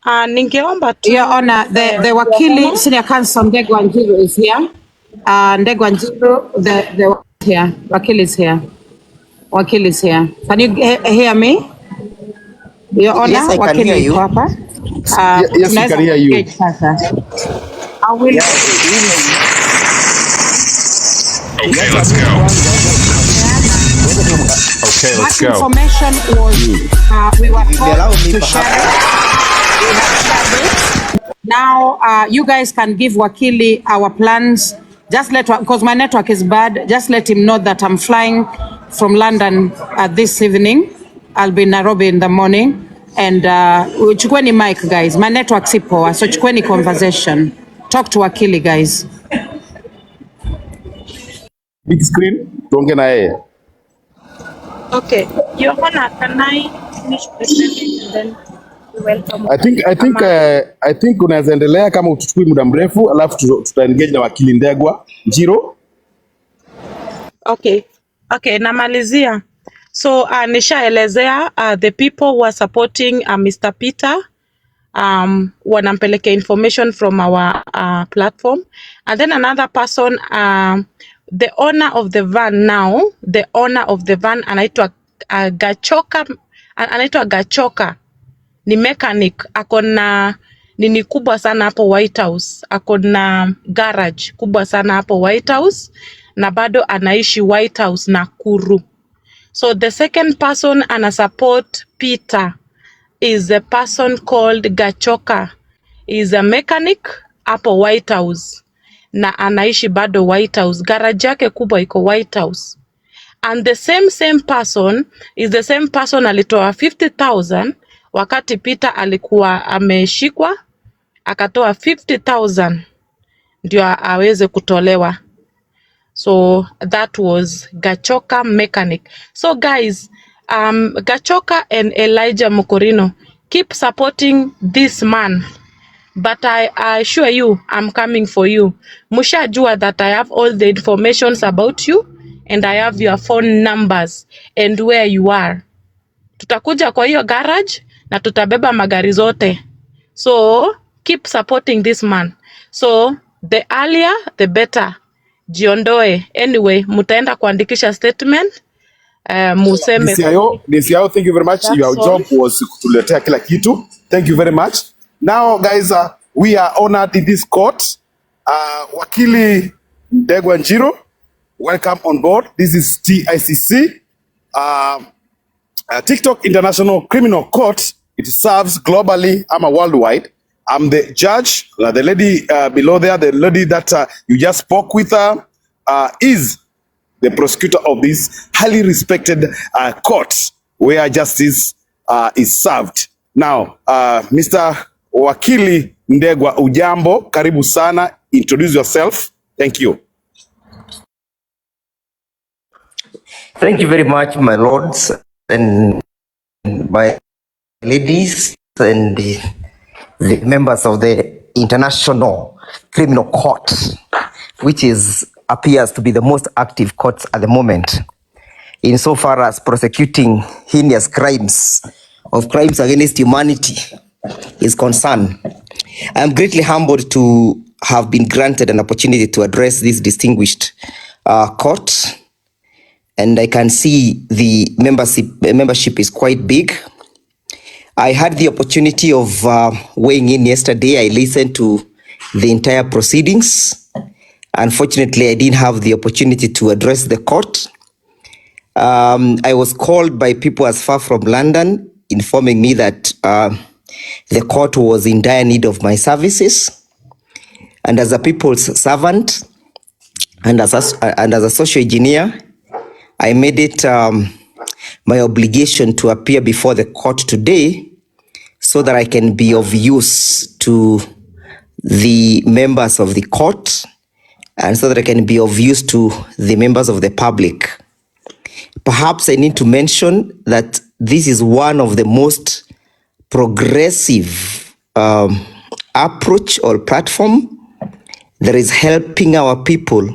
Ningeomba tu Your Honor, the Wakili Senior Counsel Ndegwa Njiru is here. Ndegwa Njiru, the here. Wakili is here. Wakili is here. Can you hear me? Your Honor, yes, I can hear you. Yes, we can hear you. Sasa. I will. Okay, let's go. Okay, let's go. Information was we were told to share it. We have shared it. Now you guys can give Wakili our plans. Just let, because my network is bad, just let him know that I'm flying from London this evening. I'll be in Nairobi in the morning. And chukueni mic, guys. My network si poa, so chukueni conversation. Talk to Wakili, guys. Big screen, tuongee na yeye. Okay, Your Honor, can I finish presenting and then welcome? I think unaweza endelea kama utuchukui muda mrefu, alafu tutaengage na Wakili Ndegwa Njiru. Okay, namalizia. So nishaelezea the people who are supporting Mr. Peter wanampeleka information from our platform, and then another person the owner of the van now, the owner of the van anaitwa Gachoka, ni mechanic, akona nini kubwa sana hapo White House, akona garage kubwa sana hapo White House, na bado anaishi White House Nakuru. So the second person ana support Peter is a person called Gachoka. Is a mechanic hapo White House na anaishi bado White House. Garage yake kubwa iko White House. And the same person is the same person alitoa 50,000 wakati Peter alikuwa ameshikwa, akatoa 50,000 ndio aweze kutolewa. So that was Gachoka mechanic. So guys, Gachoka and Elijah Mokorino, keep supporting this man. But I assure you, I'm coming for you. Mushajua that I have all the informations about you, and I have your phone numbers and where you are. Tutakuja kwa hiyo garage na tutabeba magari zote. So keep supporting this man. So the earlier, the better. Jiondoe. Anyway, mutaenda kuandikisha statement. Museme. DCIO, thank you very much. Your job was kutuletea kila kitu. Thank you very much. Now, guys, we are honored in this court. Wakili Ndegwa Njiru, welcome on board. This is TICC, TikTok International Criminal Court. It serves globally, worldwide. I'm the judge. The lady below there, the lady that you just spoke with, is the prosecutor of this highly respected court where justice is served. Now, Mr. Wakili Ndegwa, ujambo, karibu sana. Introduce yourself. Thank you. Thank you very much, my lords and my ladies and the members of the International Criminal Court, which appears to be the most active court at the moment, insofar as prosecuting heinous crimes against humanity is concerned. I am greatly humbled to have been granted an opportunity to address this distinguished court, and I can see the membership is quite big. I had the opportunity of weighing in yesterday. I listened to the entire proceedings. Unfortunately, I didn't have the opportunity to address the court. I was called by people as far from London, informing me that the court was in dire need of my services. And as a people's servant and as a social engineer, I made it my obligation to appear before the court today so that I can be of use to the members of the court and so that I can be of use to the members of the public. Perhaps I need to mention that this is one of the most progressive approach or platform that is helping our people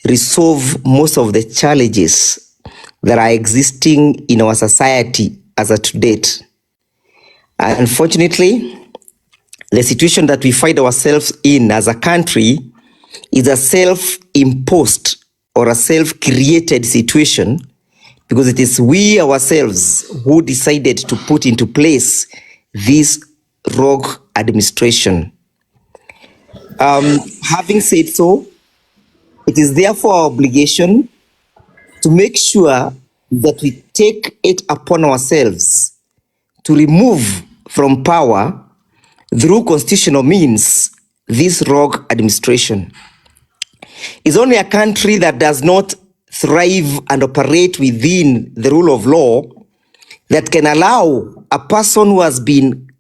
resolve most of the challenges that are existing in our society as at to date. Unfortunately, the situation that we find ourselves in as a country is a self-imposed or a self-created situation, because it is we ourselves who decided to put into place this rogue administration. Having said so, it is therefore our obligation to make sure that we take it upon ourselves to remove from power, through constitutional means, this rogue administration. It's only a country that does not thrive and operate within the rule of law that can allow a person who has been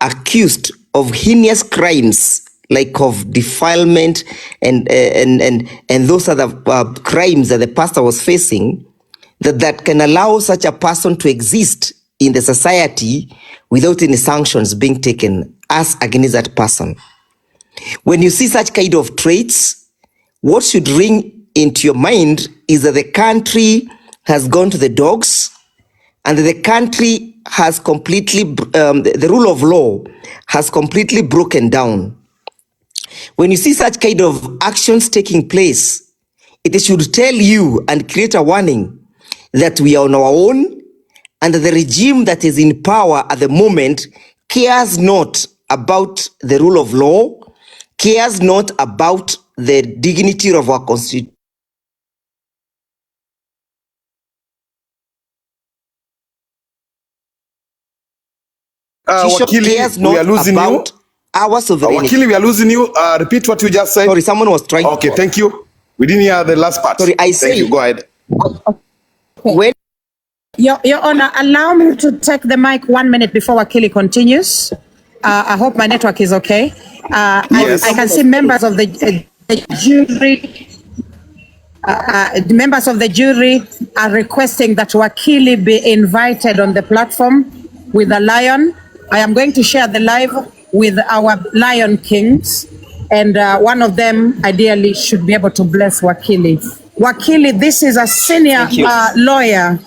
accused of heinous crimes like of defilement and those other crimes that the pastor was facing, that can allow such a person to exist in the society without any sanctions being taken as against that person. When you see such kind of traits, what should ring into your mind is that the country has gone to the dogs, and the country has completely, the rule of law has completely broken down. When you see such kind of actions taking place, it should tell you and create a warning that we are on our own, and the regime that is in power at the moment cares not about the rule of law, cares not about the dignity of our constitution. Wakili, we are losing you. Our sovereignty. Wakili, we are losing you. Repeat what you just said. Sorry, someone was trying. Okay, thank you. We didn't hear the last part. Sorry, I say. Thank you. Go ahead. When Your Honor, allow me to take the mic 1 minute before Wakili continues. I hope my network is okay. Yes. I can see members of the jury. The members of the jury are requesting that Wakili be invited on the platform with the lion. I am going to share the live with our lion kings, and one of them ideally should be able to bless Wakili. Wakili, this is a senior lawyer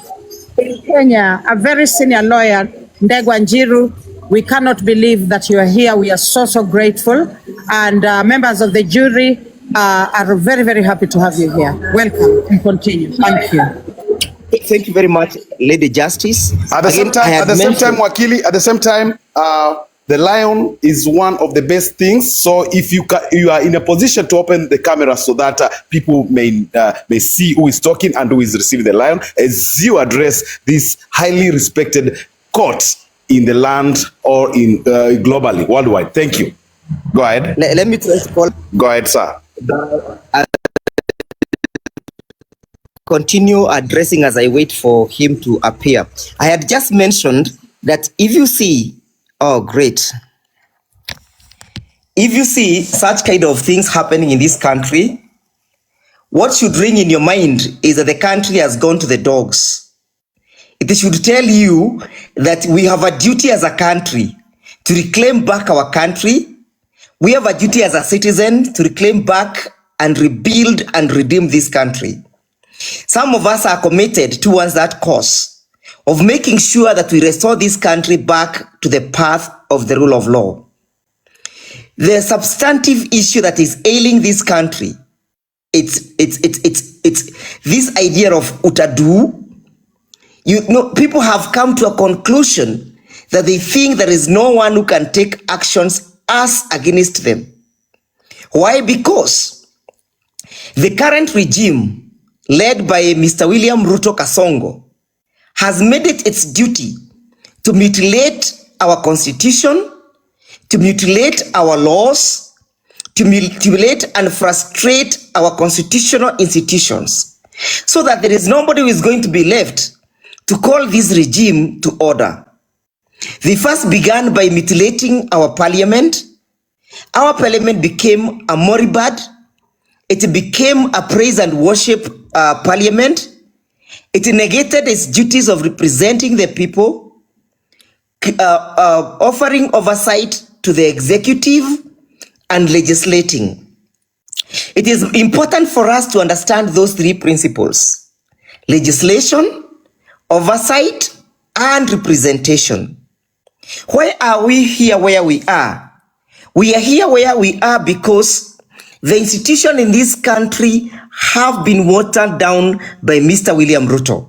in Kenya, a very senior lawyer, Ndegwa Njiru. We cannot believe that you are here. We are so grateful. And members of the jury are very, very happy to have you here. Welcome and continue. Thank you. Thank you very much, Lady Justice. At the same time, Wakili, at the same time, the lion is one of the best things. So if you are in a position to open the camera so that people may see who is talking and who is receiving the lion, as you address this highly respected court in the land or in globally, worldwide. Thank you. Go ahead. Let me try to call. Go ahead, sir. Continue addressing as I wait for him to appear. I had just mentioned that if you see, oh great, if you see such kind of things happening in this country, what should ring in your mind is that the country has gone to the dogs. It should tell you that we have a duty as a country to reclaim back our country. We have a duty as a citizen to reclaim back and rebuild and redeem this country. Some of us are committed towards that cause of making sure that we restore this country back to the path of the rule of law. The substantive issue that is ailing this country, it's this idea of utadu. You know, people have come to a conclusion that they think there is no one who can take actions as against them. Why? Because the current regime, led by Mr. William Ruto Kasongo, has made it its duty to mutilate our constitution, to mutilate our laws, to mutilate and frustrate our constitutional institutions, so that there is nobody who is going to be left to call this regime to order. They first began by mutilating our parliament. Our parliament became a moribund. It became a praise and worship parliament. It negated its duties of representing the people, offering oversight to the executive and legislating. It is important for us to understand those three principles: legislation, oversight, and representation. Why are we here where we are? We are here where we are because the institutions in this country have been watered down by Mr. William Ruto.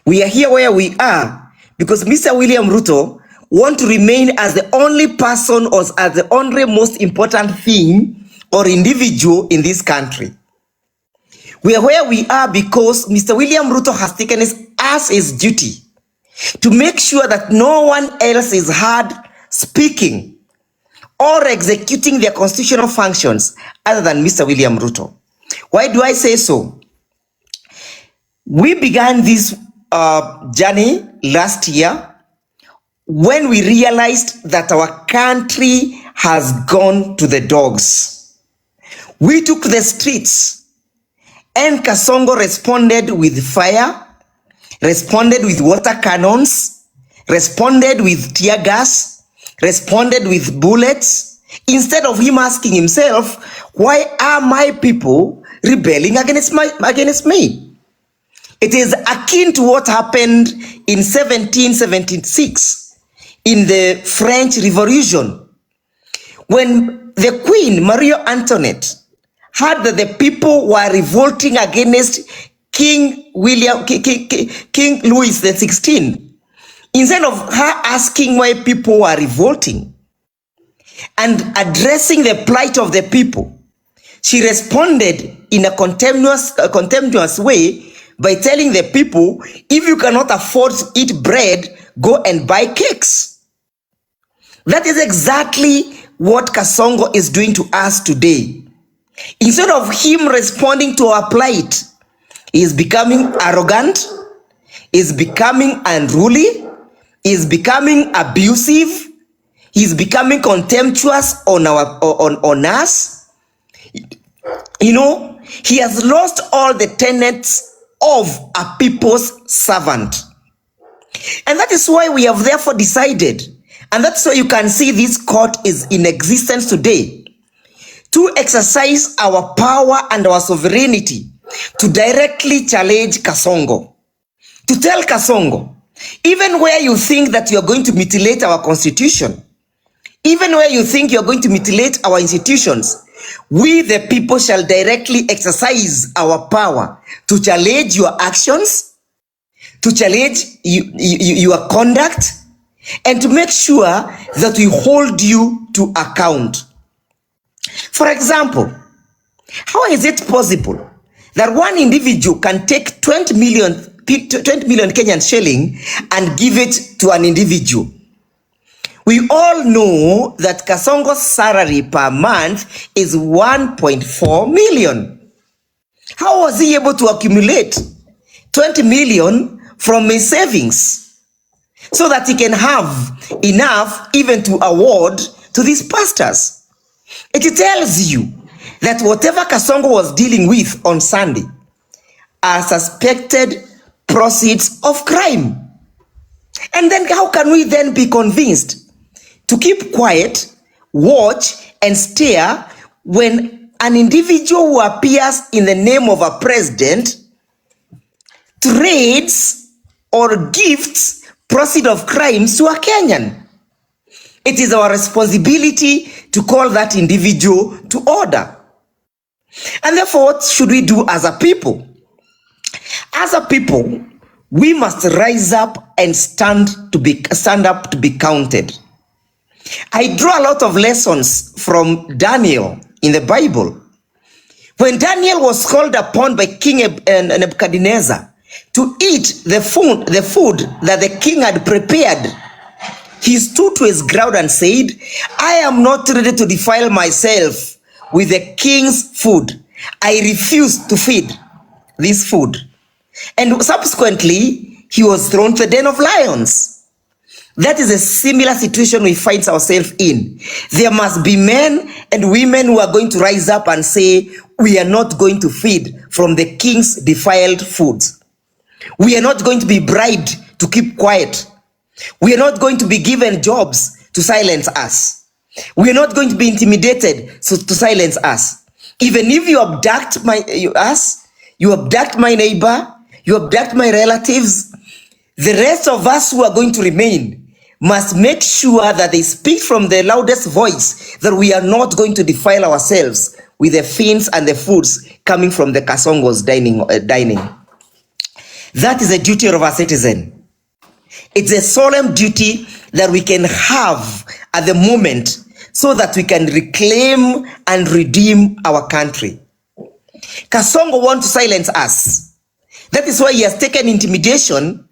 We are here where we are because Mr. William Ruto wants to remain as the only person or as the only most important thing or individual in this country. We are where we are because Mr. William Ruto has taken it as his duty to make sure that no one else is heard speaking or executing their constitutional functions other than Mr. William Ruto. Why do I say so? We began this journey last year when we realized that our country has gone to the dogs. We took the streets and Kasongo responded with fire, responded with water cannons, responded with tear gas, responded with bullets, instead of him asking himself, why are my people rebelling against me? It is akin to what happened in 1776 in the French Revolution, when the Queen, Marie Antoinette, heard that the people were revolting against King Louis XVI. Instead of her asking why people were revolting and addressing the plight of the people, she responded in a contemptuous way by telling the people, if you cannot afford to eat bread, go and buy cakes. That is exactly what Kasongo is doing to us today. Instead of him responding to our plight, he is becoming arrogant, is becoming unruly, is becoming abusive, he is becoming contemptuous on us. You know, he has lost all the tenets of a people's servant. And that is why we have therefore decided, and that's why you can see this court is in existence today, to exercise our power and our sovereignty to directly challenge Kasongo. To tell Kasongo, even where you think that you're going to mutilate our constitution, even where you think you're going to mutilate our institutions, we the people shall directly exercise our power to challenge your actions, to challenge your conduct, and to make sure that we hold you to account. For example, how is it possible that one individual can take 20 million Kenyan shilling and give it to an individual? We all know that Kasongo's salary per month is 1.4 million. How was he able to accumulate 20 million from his savings so that he can have enough even to award to these pastors? It tells you that whatever Kasongo was dealing with on Sunday are suspected proceeds of crime. And then how can we then be convinced to keep quiet, watch, and stare when an individual who appears in the name of a president trades or gifts proceeds of crimes to a Kenyan? It is our responsibility to call that individual to order. And therefore, what should we do as a people? As a people, we must rise up and stand up to be counted. I draw a lot of lessons from Daniel in the Bible. When Daniel was called upon by King Nebuchadnezzar to eat the food that the king had prepared, he stood to his ground and said, I am not ready to defile myself with the king's food. I refuse to feed this food. And subsequently, he was thrown to the den of lions. That is a similar situation we find ourselves in. There must be men and women who are going to rise up and say, we are not going to feed from the king's defiled foods. We are not going to be bribed to keep quiet. We are not going to be given jobs to silence us. We are not going to be intimidated to silence us. Even if you abduct us, you abduct my neighbor, you abduct my relatives, the rest of us who are going to remain must make sure that they speak from the loudest voice that we are not going to defile ourselves with the fins and the foods coming from the Kasongo's dining. That is a duty of a citizen. It's a solemn duty that we can have at the moment so that we can reclaim and redeem our country. Kasongo wants to silence us. That is why he has taken intimidation,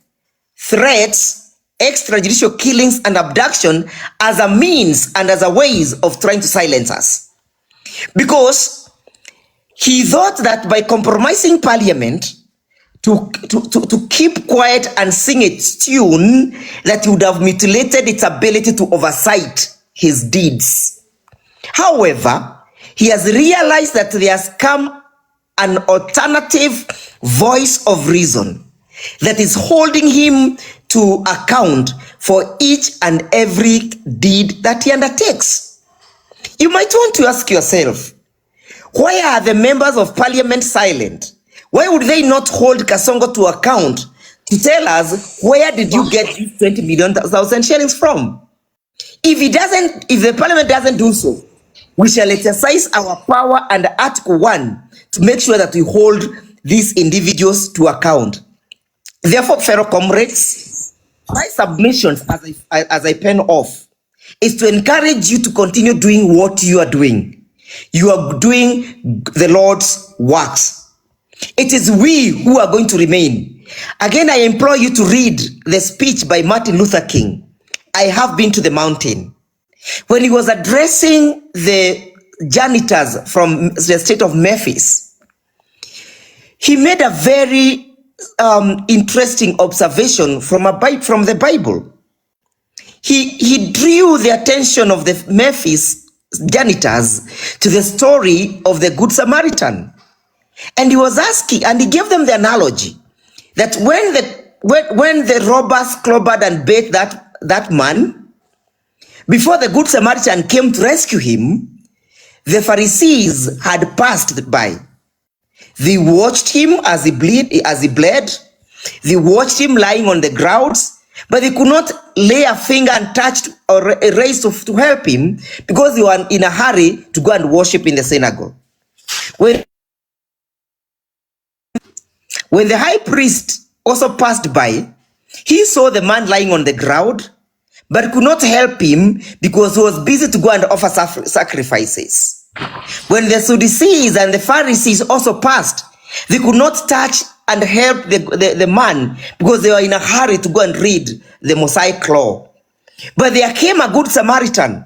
threats, extrajudicial killings, and abduction as a means and as a ways of trying to silence us. Because he thought that by compromising parliament to keep quiet and sing its tune, that he would have mutilated its ability to oversight his deeds. However, he has realized that there has come an alternative voice of reason that is holding him to account for each and every deed that he undertakes. You might want to ask yourself, why are the members of parliament silent? Why would they not hold Kasongo to account to tell us, where did you get these 20 million shillings from? If the parliament doesn't do so, we shall exercise our power under Article 1 to make sure that we hold these individuals to account. Therefore, fellow comrades, my submissions as I pen off is to encourage you to continue doing what you are doing. You are doing the Lord's works. It is we who are going to remain. Again, I implore you to read the speech by Martin Luther King, I Have Been to the Mountain. When he was addressing the janitors from the state of Memphis, he made a very interesting observation from the Bible. He drew the attention of the Memphis janitors to the story of the Good Samaritan. And he was asking, and he gave them the analogy that when the robbers clobbered and beat that man, before the Good Samaritan came to rescue him, the Pharisees had passed by. They watched him as he bled. They watched him lying on the grounds, but they could not lay a finger and touch or raise to help him because they were in a hurry to go and worship in the synagogue. When the high priest also passed by, he saw the man lying on the ground, but could not help him because he was busy to go and offer sacrifices. When the Sadducees and the Pharisees also passed, they could not touch and help the man because they were in a hurry to go and read the Mosaic law. But there came a Good Samaritan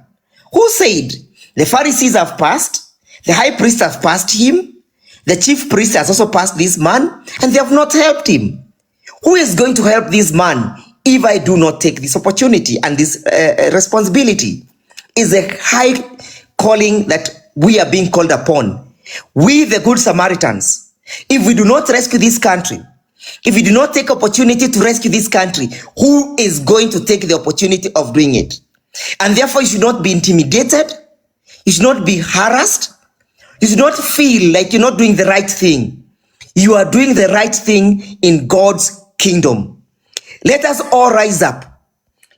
who said, the Pharisees have passed, the high priest has passed him, the chief priest has also passed this man, and they have not helped him. Who is going to help this man if I do not take this opportunity and this responsibility? Is a high calling that we are being called upon. We, the Good Samaritans, if we do not rescue this country, if we do not take opportunity to rescue this country, who is going to take the opportunity of doing it? And therefore, you should not be intimidated. You should not be harassed. You should not feel like you're not doing the right thing. You are doing the right thing in God's kingdom. Let us all rise up.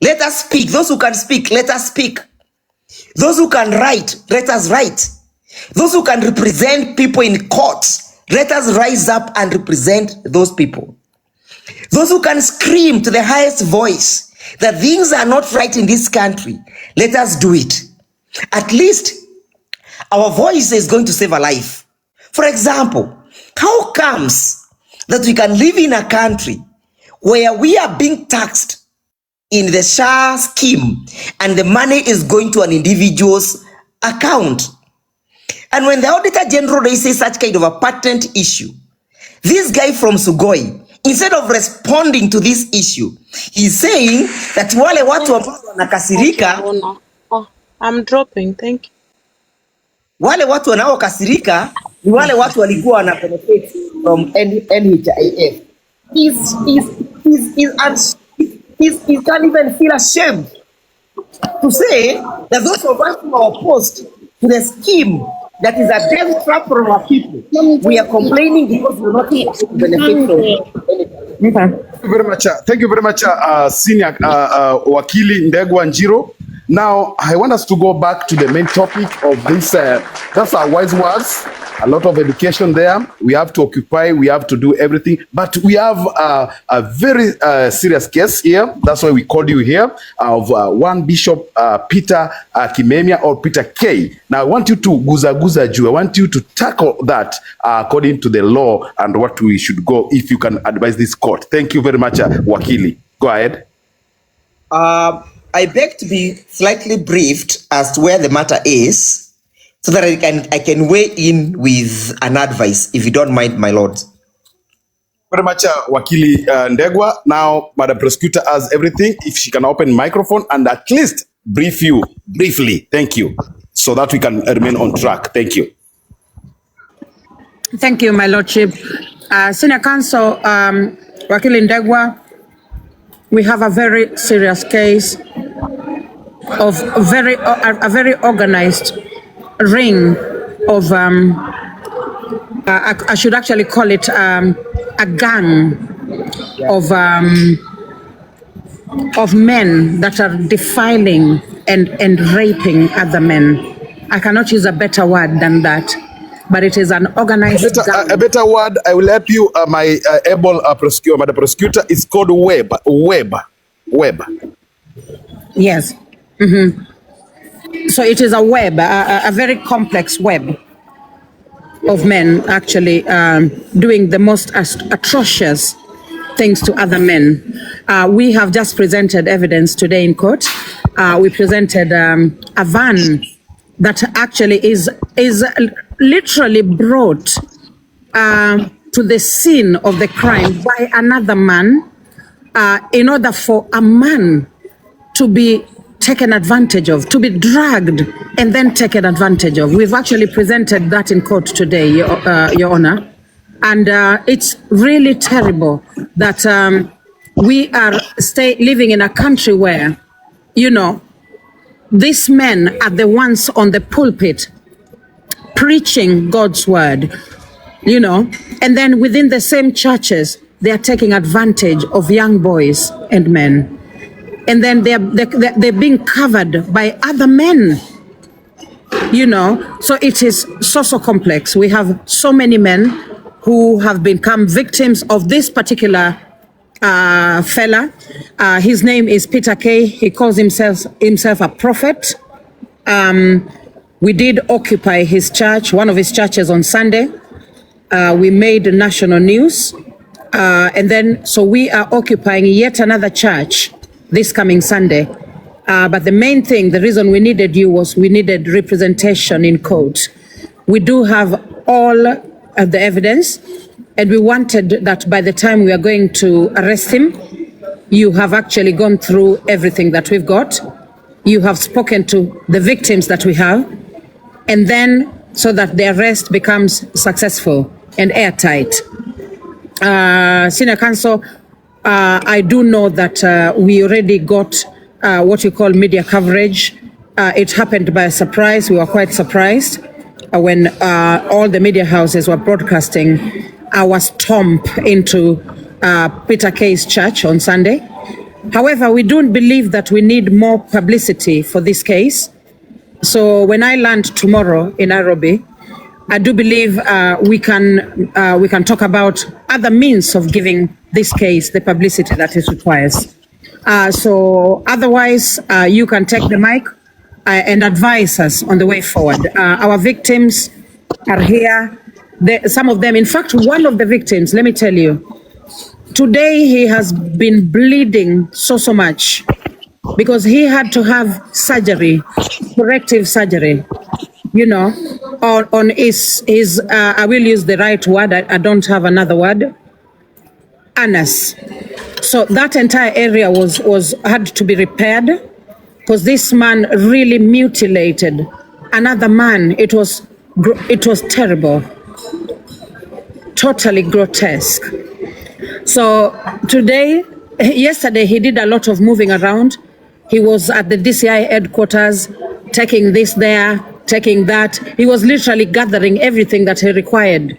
Let us speak. Those who can speak, let us speak. Those who can write, let us write. Those who can represent people in courts, let us rise up and represent those people. Those who can scream to the highest voice that things are not right in this country, let us do it. At least our voice is going to save a life. For example, how comes that we can live in a country where we are being taxed in the SHA scheme and the money is going to an individual's account? And when the Auditor General raises such kind of a patent issue, this guy from Sugoi, instead of responding to this issue, he's saying that wale watu ambao wanakasirika, I'm dropping, thank you. Wale watu wanaokasirika ni wale watu walikuwa wana benefit from NHIF. He can't even feel ashamed to say that those of us who are opposed to the scheme that is a death trap for our people, we are complaining because we're not able to benefit from it. Okay. Thank you very much, Senior Wakili Ndegwa Njiru. Now, I want us to go back to the main topic of this. That's our wise words. A lot of education there. We have to occupy. We have to do everything. But we have a very serious case here. That's why we called you here of one Bishop Peter Kimemia or Peter K. Now, I want you to guza juu. I want you to tackle that according to the law and what we should go if you can advise this court. Thank you very much, Wakili. Go ahead. I beg to be slightly briefed as to where the matter is, so that I can weigh in with an advice, if you don't mind, my lord. Very much, Wakili Ndegwa. Now, Madam Prosecutor has everything. If she can open microphone and at least brief you briefly. Thank you. So that we can remain on track. Thank you. Thank you, my lordship. Senior Counsel, Wakili Ndegwa, we have a very serious case of a very organized ring of I should actually call it a gang of men that are defiling and raping other men. I cannot use a better word than that, but it is an organized gang. A better word, I will help you, my able prosecutor, Madam Prosecutor, is called web. Yes. Mm-hmm. So it is a web, a very complex web of men actually doing the most atrocious things to other men. We have just presented evidence today in court. We presented a van that actually is literally brought to the scene of the crime by another man in order for a man to be taken advantage of, to be dragged and then taken advantage of. We've actually presented that in court today, Your Honor. And it's really terrible that we are living in a country where, you know, these men are the ones on the pulpit preaching God's word, you know, and then within the same churches, they are taking advantage of young boys and men. And then they're being covered by other men, you know. So it is so complex. We have so many men who have become victims of this particular fella. His name is Peter K. He calls himself a prophet. We did occupy his church, one of his churches on Sunday. We made national news. And then, so we are occupying yet another church this coming Sunday. But the main thing, the reason we needed you was we needed representation in court. We do have all of the evidence, and we wanted that by the time we are going to arrest him, you have actually gone through everything that we've got. You have spoken to the victims that we have, and then so that the arrest becomes successful and airtight. Senior Counsel, I do know that we already got what you call media coverage. It happened by surprise. We were quite surprised when all the media houses were broadcasting our stomp into Peter K's church on Sunday. However, we don't believe that we need more publicity for this case. So when I land tomorrow in Nairobi, I do believe we can talk about other means of giving this case the publicity that it requires. So otherwise, you can take the mic and advise us on the way forward. Our victims are here. Some of them, in fact, one of the victims, let me tell you, today he has been bleeding so much because he had to have surgery, corrective surgery, you know, on his I will use the right word, I don't have another word, anus. So that entire area had to be repaired because this man really mutilated another man. It was terrible, totally grotesque. So yesterday he did a lot of moving around. He was at the DCI headquarters, taking this there, taking that. He was literally gathering everything that he required,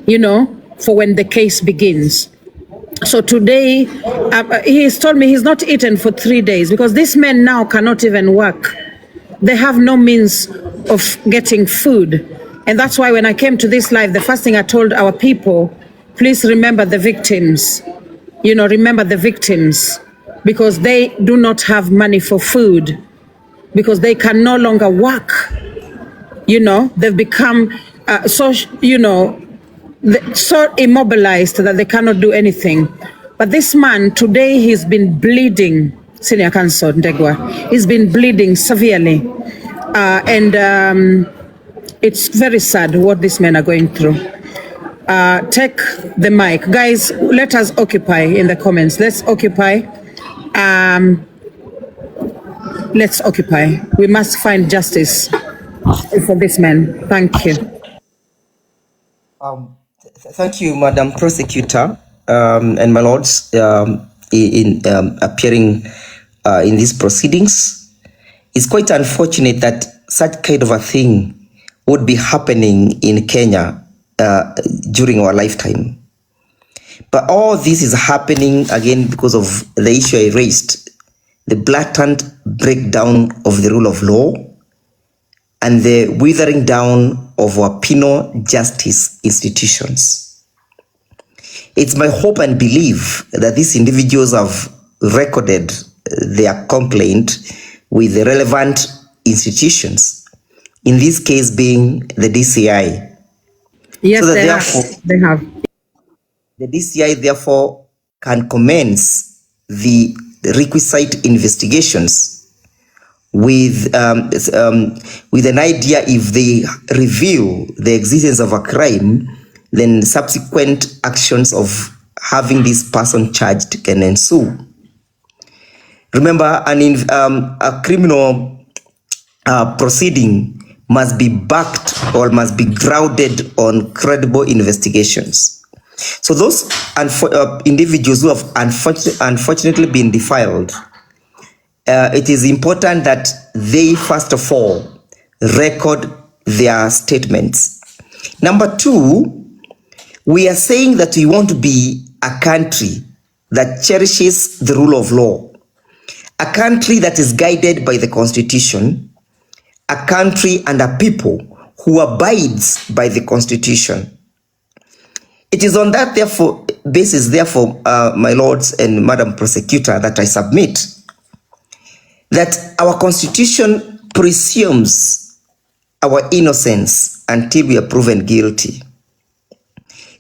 you know, for when the case begins. So today, he has told me he's not eaten for 3 days because these men now cannot even work. They have no means of getting food. And that's why when I came to this live, the first thing I told our people, please remember the victims. You know, remember the victims because they do not have money for food because they can no longer work. You know, they've become so immobilized that they cannot do anything. But this man, today, he's been bleeding, Senior Counsel Ndegwa. He's been bleeding severely. It's very sad what these men are going through. Take the mic. Guys, let us occupy in the comments. Let's occupy. Let's occupy. We must find justice for this man. Thank you. Thank you, Madam Prosecutor, and my lords, in appearing in these proceedings. It's quite unfortunate that such kind of a thing would be happening in Kenya during our lifetime. But all this is happening again because of the issue I raised, the blatant breakdown of the rule of law and the withering down of our penal justice institutions. It's my hope and belief that these individuals have recorded their complaint with the relevant institutions, in this case being the DCI. Yes, so that they have. The DCI therefore can commence the requisite investigations with an idea, if they reveal the existence of a crime, then subsequent actions of having this person charged can ensue. Remember, a criminal proceeding must be backed or must be grounded on credible investigations. So those individuals who have unfortunately been defiled, it is important that they first of all record their statements. Number two, we are saying that we want to be a country that cherishes the rule of law, a country that is guided by the Constitution, a country and a people who abides by the Constitution. It is on that basis, my lords and Madam Prosecutor, that I submit that our Constitution presumes our innocence until we are proven guilty.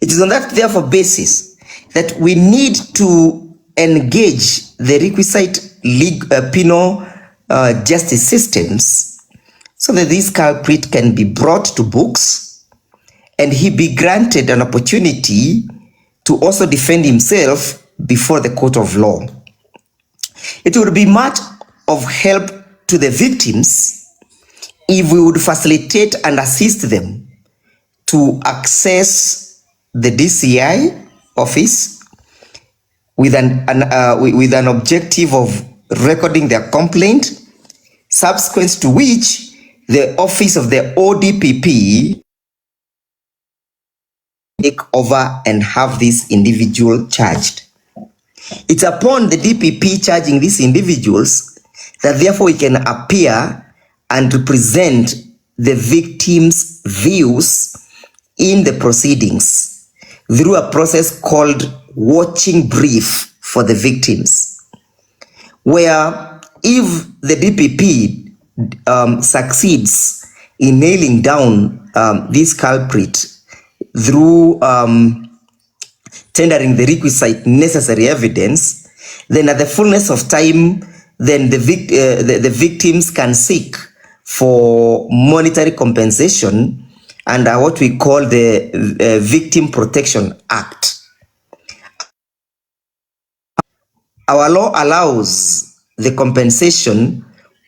It is on that basis that we need to engage the requisite penal justice systems so that this culprit can be brought to books and he be granted an opportunity to also defend himself before the court of law. It would be much of help to the victims if we would facilitate and assist them to access the DCI office with an objective of recording their complaint, subsequent to which the office of the ODPP take over and have this individual charged. It's upon the DPP charging these individuals that therefore we can appear and represent the victims' views in the proceedings through a process called watching brief for the victims, where if the DPP succeeds in nailing down this culprit through tendering the requisite necessary evidence, then at the fullness of time, then the victims can seek for monetary compensation under what we call the Victim Protection Act. Our law allows the compensation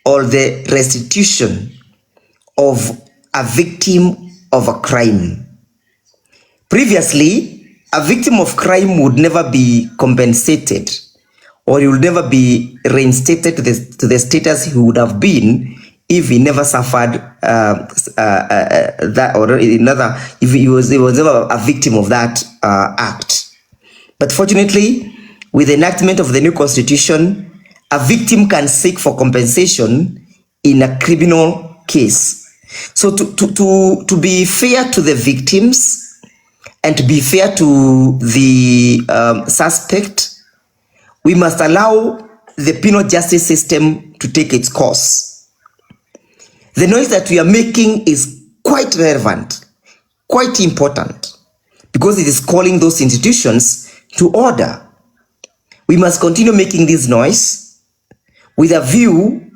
or the restitution of a victim of a crime. Previously, a victim of crime would never be compensated, or he would never be reinstated to the status he would have been if he never suffered that, or if he was never a victim of that act. But fortunately, with the enactment of the new constitution, a victim can seek for compensation in a criminal case. So to be fair to the victims and to be fair to the suspect, we must allow the penal justice system to take its course. The noise that we are making is quite relevant, quite important, because it is calling those institutions to order. We must continue making this noise with a view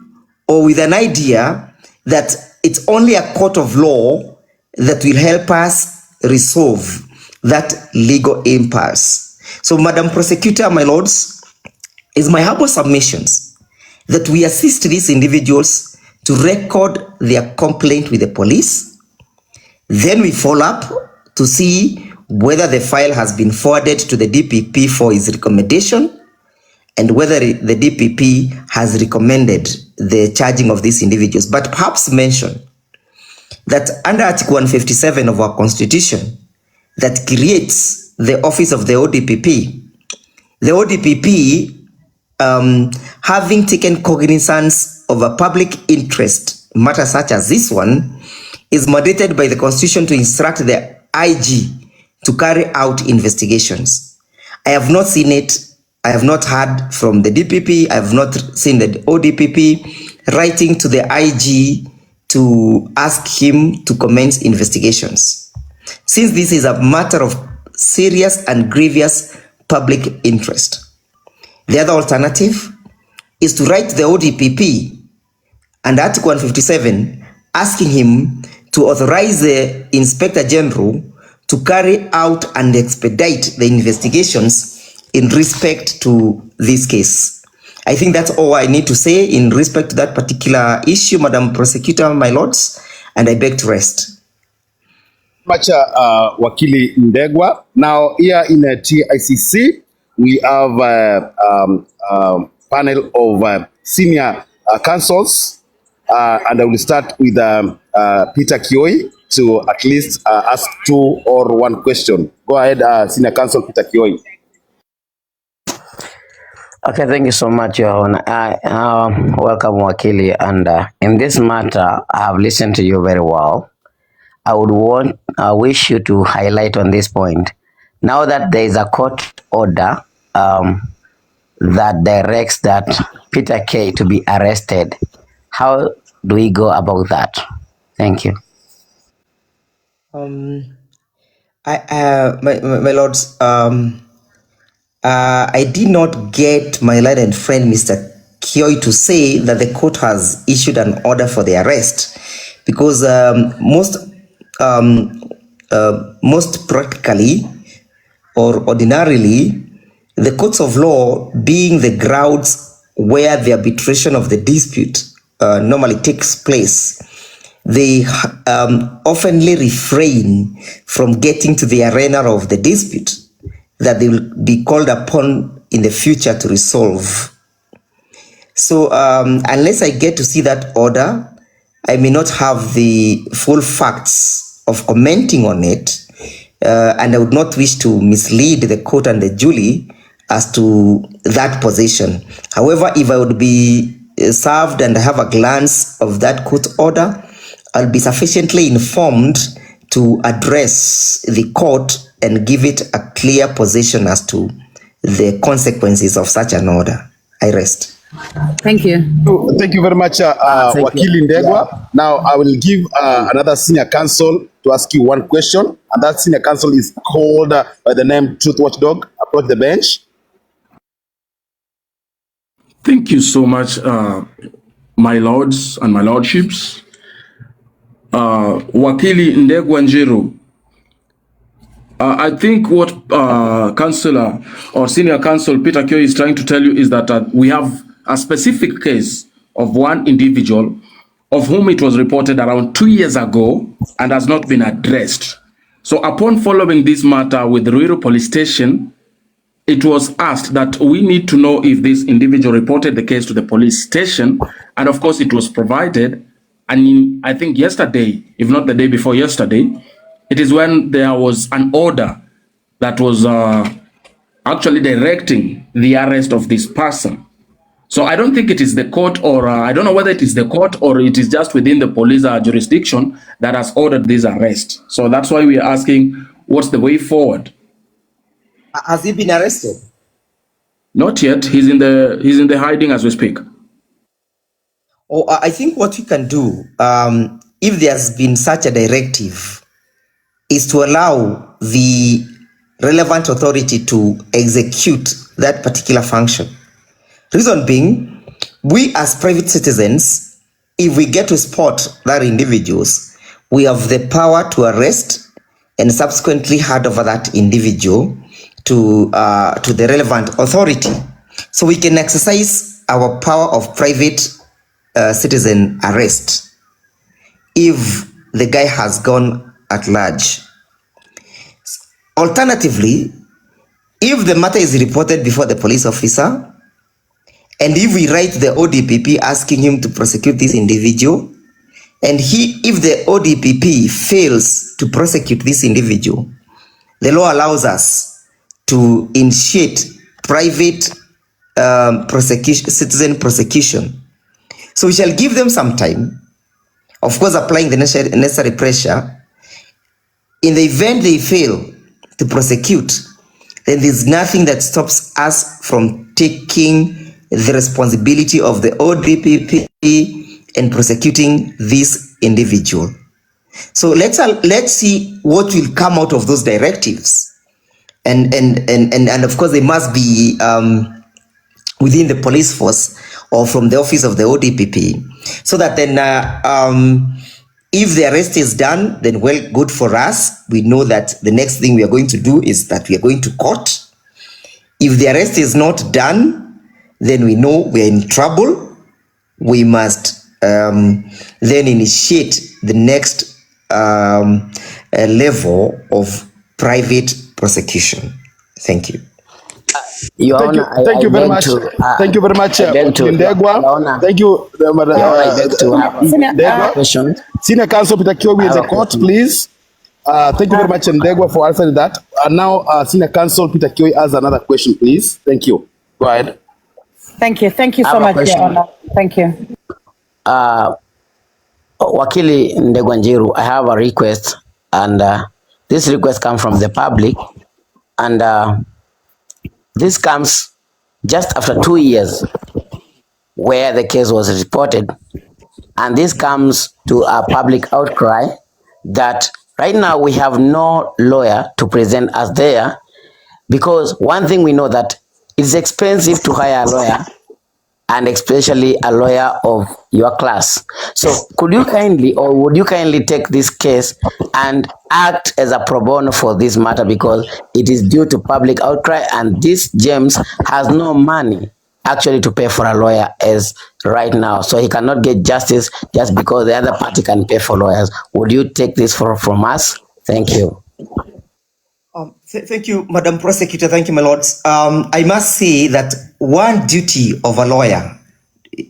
or with an idea that it's only a court of law that will help us resolve that legal impasse. So, Madam Prosecutor, my lords, it's my humble submissions that we assist these individuals to record their complaint with the police. Then we follow up to see whether the file has been forwarded to the DPP for his recommendation and whether the DPP has recommended the charging of these individuals. But perhaps mention that under Article 157 of our Constitution that creates the office of the ODPP, having taken cognizance of a public interest matter such as this one, is mandated by the Constitution to instruct the IG to carry out investigations. I have not seen it. I have not heard from the DPP. I have not seen the ODPP writing to the IG to ask him to commence investigations. Since this is a matter of serious and grievous public interest, the other alternative is to write the ODPP and Article 157 asking him to authorize the Inspector General to carry out and expedite the investigations in respect to this case. I think that's all I need to say in respect to that particular issue, Madam Prosecutor, my lords, and I beg to rest. Much, Wakili Ndegwa. Now, here in TICC, we have a panel of senior counsels, and I will start with Peter Kioi to at least ask 2 or 1 question. Go ahead, Senior Counsel Peter Kioi. Okay, thank you so much, Your Honor. Welcome, Wakili. And in this matter, I have listened to you very well. I wish you to highlight on this point. Now that there is a court order that directs that Peter K to be arrested, how do we go about that? Thank you. My lords, I did not get my learned friend Mr. Kioi to say that the court has issued an order for the arrest, because most practically or ordinarily, the courts of law, being the grounds where the arbitration of the dispute normally takes place, they oftenly refrain from getting to the arena of the dispute that they will be called upon in the future to resolve. So unless I get to see that order, I may not have the full facts of commenting on it, and I would not wish to mislead the court and the jury as to that position. However, if I would be served and have a glance of that court order, I'll be sufficiently informed to address the court and give it a clear position as to the consequences of such an order. I rest. Thank you. Thank you very much, Wakili Ndegwa. Yeah. Now I will give another senior counsel to ask you 1 question, and that senior counsel is called by the name Truth Watchdog. Approach the bench. Thank you so much, my lords and my lordships. Wakili Ndegwa Njiru. I think what Councillor or Senior Counsel Peter Kioi is trying to tell you is that we have a specific case of one individual of whom it was reported around 2 years ago and has not been addressed. So upon following this matter with the Ruiru police station, it was asked that we need to know if this individual reported the case to the police station, and of course it was provided. And I think yesterday, if not the day before yesterday, it is when there was an order that was actually directing the arrest of this person. So I don't think it is the court, or I don't know whether it is the court or it is just within the police jurisdiction that has ordered this arrest. So that's why we are asking, what's the way forward? Has he been arrested? Not yet. He's in the hiding as we speak. Oh, I think what we can do, if there has been such a directive, is to allow the relevant authority to execute that particular function. Reason being, we as private citizens, if we get to spot that individuals, we have the power to arrest and subsequently hand over that individual to the relevant authority. So we can exercise our power of private citizen arrest if the guy has gone at large. Alternatively, if the matter is reported before the police officer, and if we write the ODPP asking him to prosecute this individual, and if the ODPP fails to prosecute this individual, the law allows us to initiate private citizen prosecution. So we shall give them some time, of course applying the necessary pressure. In the event they fail to prosecute, then there's nothing that stops us from taking the responsibility of the ODPP and prosecuting this individual. So let's see what will come out of those directives, and of course they must be within the police force or from the office of the ODPP, so that then if the arrest is done, then well, good for us. We know that the next thing we are going to do is that we are going to court. If the arrest is not done, then we know we are in trouble. We must then initiate the next level of private prosecution. Thank you. Your Thank you, Honor, thank you very much. Thank you very much, Ndegwa. Thank you, Ndegwa. question. Senior Counsel Peter Kiowi in the court, please. Thank you very much, Ndegwa, for answering that. And now, Senior Counsel Peter Kiowi has another question, please. Thank you. Go ahead. Thank you so much, Your Honor. Thank you. Wakili Ndegwa Njiru, I have a request, and this request comes from the public, and this comes just after 2 years where the case was reported, and this comes to a public outcry that right now we have no lawyer to present us there, because one thing we know that it's expensive to hire a lawyer, and especially a lawyer of your class. So could you kindly, or would you kindly take this case and act as a pro bono for this matter, because it is due to public outcry, and this James has no money actually to pay for a lawyer as right now, so he cannot get justice just because the other party can pay for lawyers. Would you take this from us? Thank you. Thank you, Madam Prosecutor. Thank you, my lords. I must say that one duty of a lawyer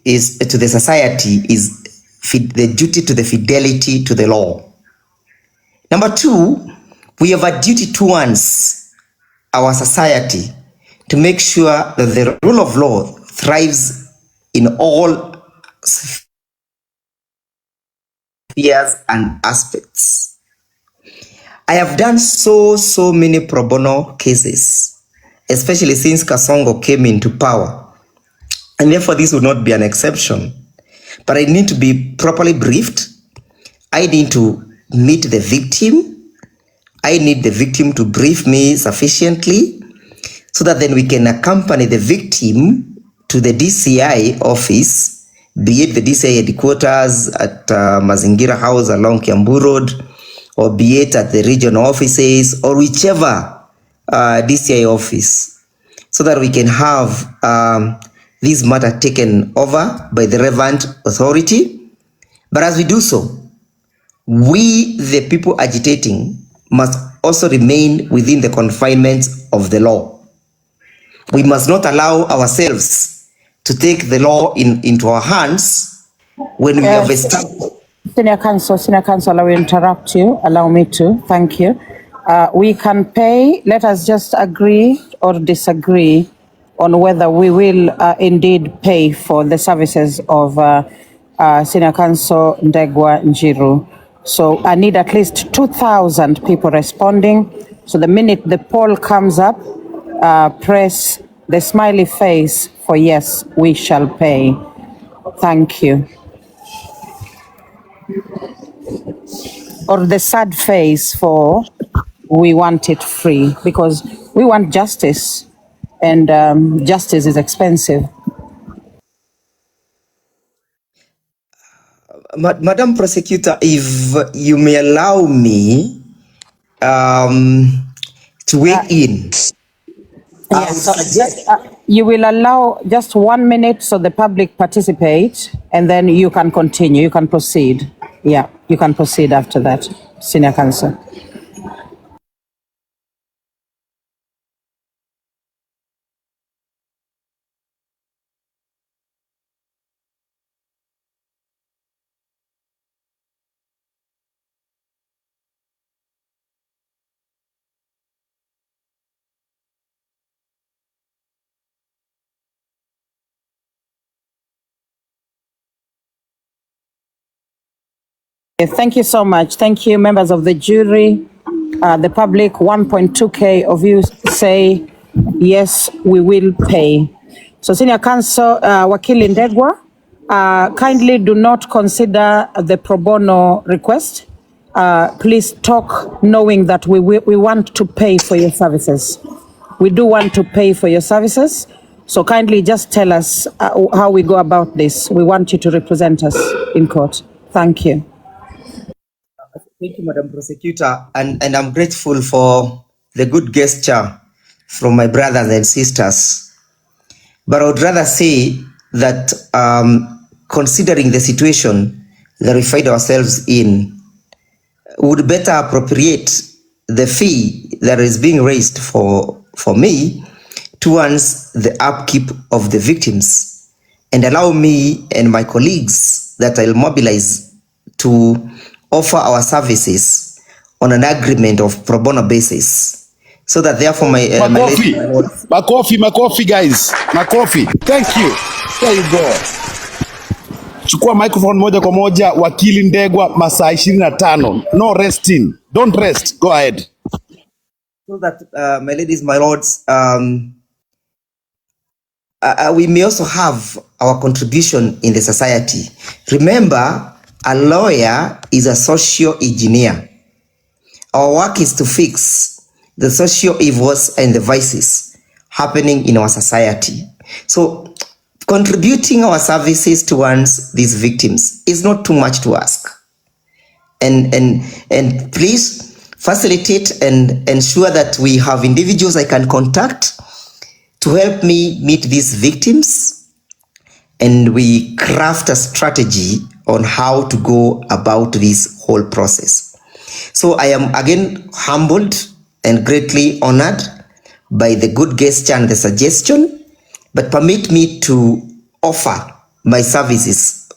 is to the society is the duty to the fidelity to the law. Number two, we have a duty towards our society to make sure that the rule of law thrives in all spheres and aspects. I have done so many pro bono cases, especially since Kasongo came into power, and therefore this would not be an exception. But I need to be properly briefed. I need to meet the victim. I need the victim to brief me sufficiently, so that then we can accompany the victim to the DCI office, be it the DCI headquarters at Mazingira House along Kiambu Road, or be it at the regional offices, or whichever DCI office, so that we can have this matter taken over by the relevant authority. But as we do so, we, the people agitating, must also remain within the confinements of the law. We must not allow ourselves to take the law into our hands when we have established. Senior Counsel, I will interrupt you. Allow me to. Thank you. We can pay. Let us just agree or disagree on whether we will indeed pay for the services of Senior Counsel Ndegwa Njiru. So I need at least 2,000 people responding. So the minute the poll comes up, press the smiley face for yes, we shall pay. Thank you. Or the sad face for we want it free, because we want justice, and justice is expensive. Madam Prosecutor, if you may allow me to weigh in. I Yeah, would so suggest you will allow just 1 minute so the public participate, and then you can continue, you can proceed. Yeah, you can proceed after that, Senior Counsel. Thank you so much. Thank you, members of the jury. The public, 1.2K of you say, yes, we will pay. So Senior Counsel Wakili Ndegwa, kindly do not consider the pro bono request. Please talk knowing that we want to pay for your services. We do want to pay for your services. So kindly just tell us how we go about this. We want you to represent us in court. Thank you. Thank you, Madam Prosecutor, and I'm grateful for the good gesture from my brothers and sisters. But I would rather say that considering the situation that we find ourselves in, would better appropriate the fee that is being raised for me towards the upkeep of the victims, and allow me and my colleagues that I'll mobilize to offer our services on an agreement of pro bono basis, so that therefore Makofi, guys. Makofi. Thank you. There you go. Chukua microphone moja kwa moja, Wakili Ndegwa, masaa 25. No resting. Don't rest. Go ahead. So that, my ladies, my lords, we may also have our contribution in the society. Remember, a lawyer is a social engineer. Our work is to fix the social evils and the vices happening in our society. So contributing our services towards these victims is not too much to ask. And please facilitate and ensure that we have individuals I can contact to help me meet these victims, and we craft a strategy on how to go about this whole process. So I am again humbled and greatly honored by the good gesture and the suggestion, but permit me to offer my services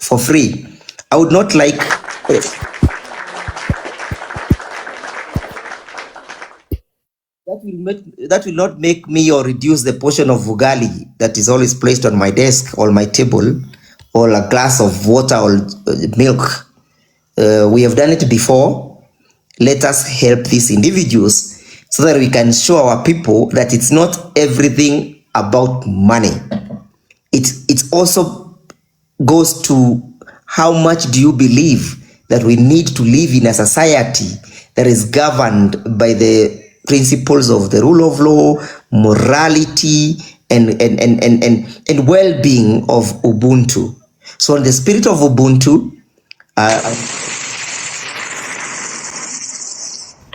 for free. I would not like that will not make me or reduce the portion of ugali that is always placed on my desk or my table, or a glass of water or milk. We have done it before. Let us help these individuals so that we can show our people that it's not everything about money. It also goes to how much do you believe that we need to live in a society that is governed by the principles of the rule of law, morality, and well-being of Ubuntu. So in the spirit of Ubuntu,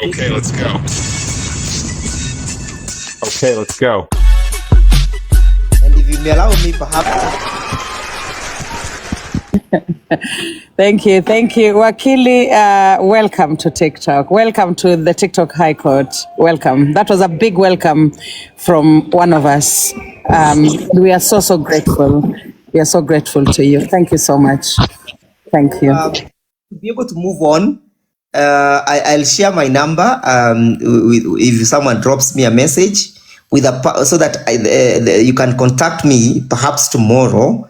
Okay, let's go. Okay, let's go. and if you may allow me perhaps. Thank you. Wakili, welcome to TikTok. Welcome to the TikTok High Court. Welcome. That was a big welcome from one of us. We are so grateful. We are so grateful to you. Thank you so much. Thank you. To be able to move on, I'll share my number if someone drops me a message so that you can contact me perhaps tomorrow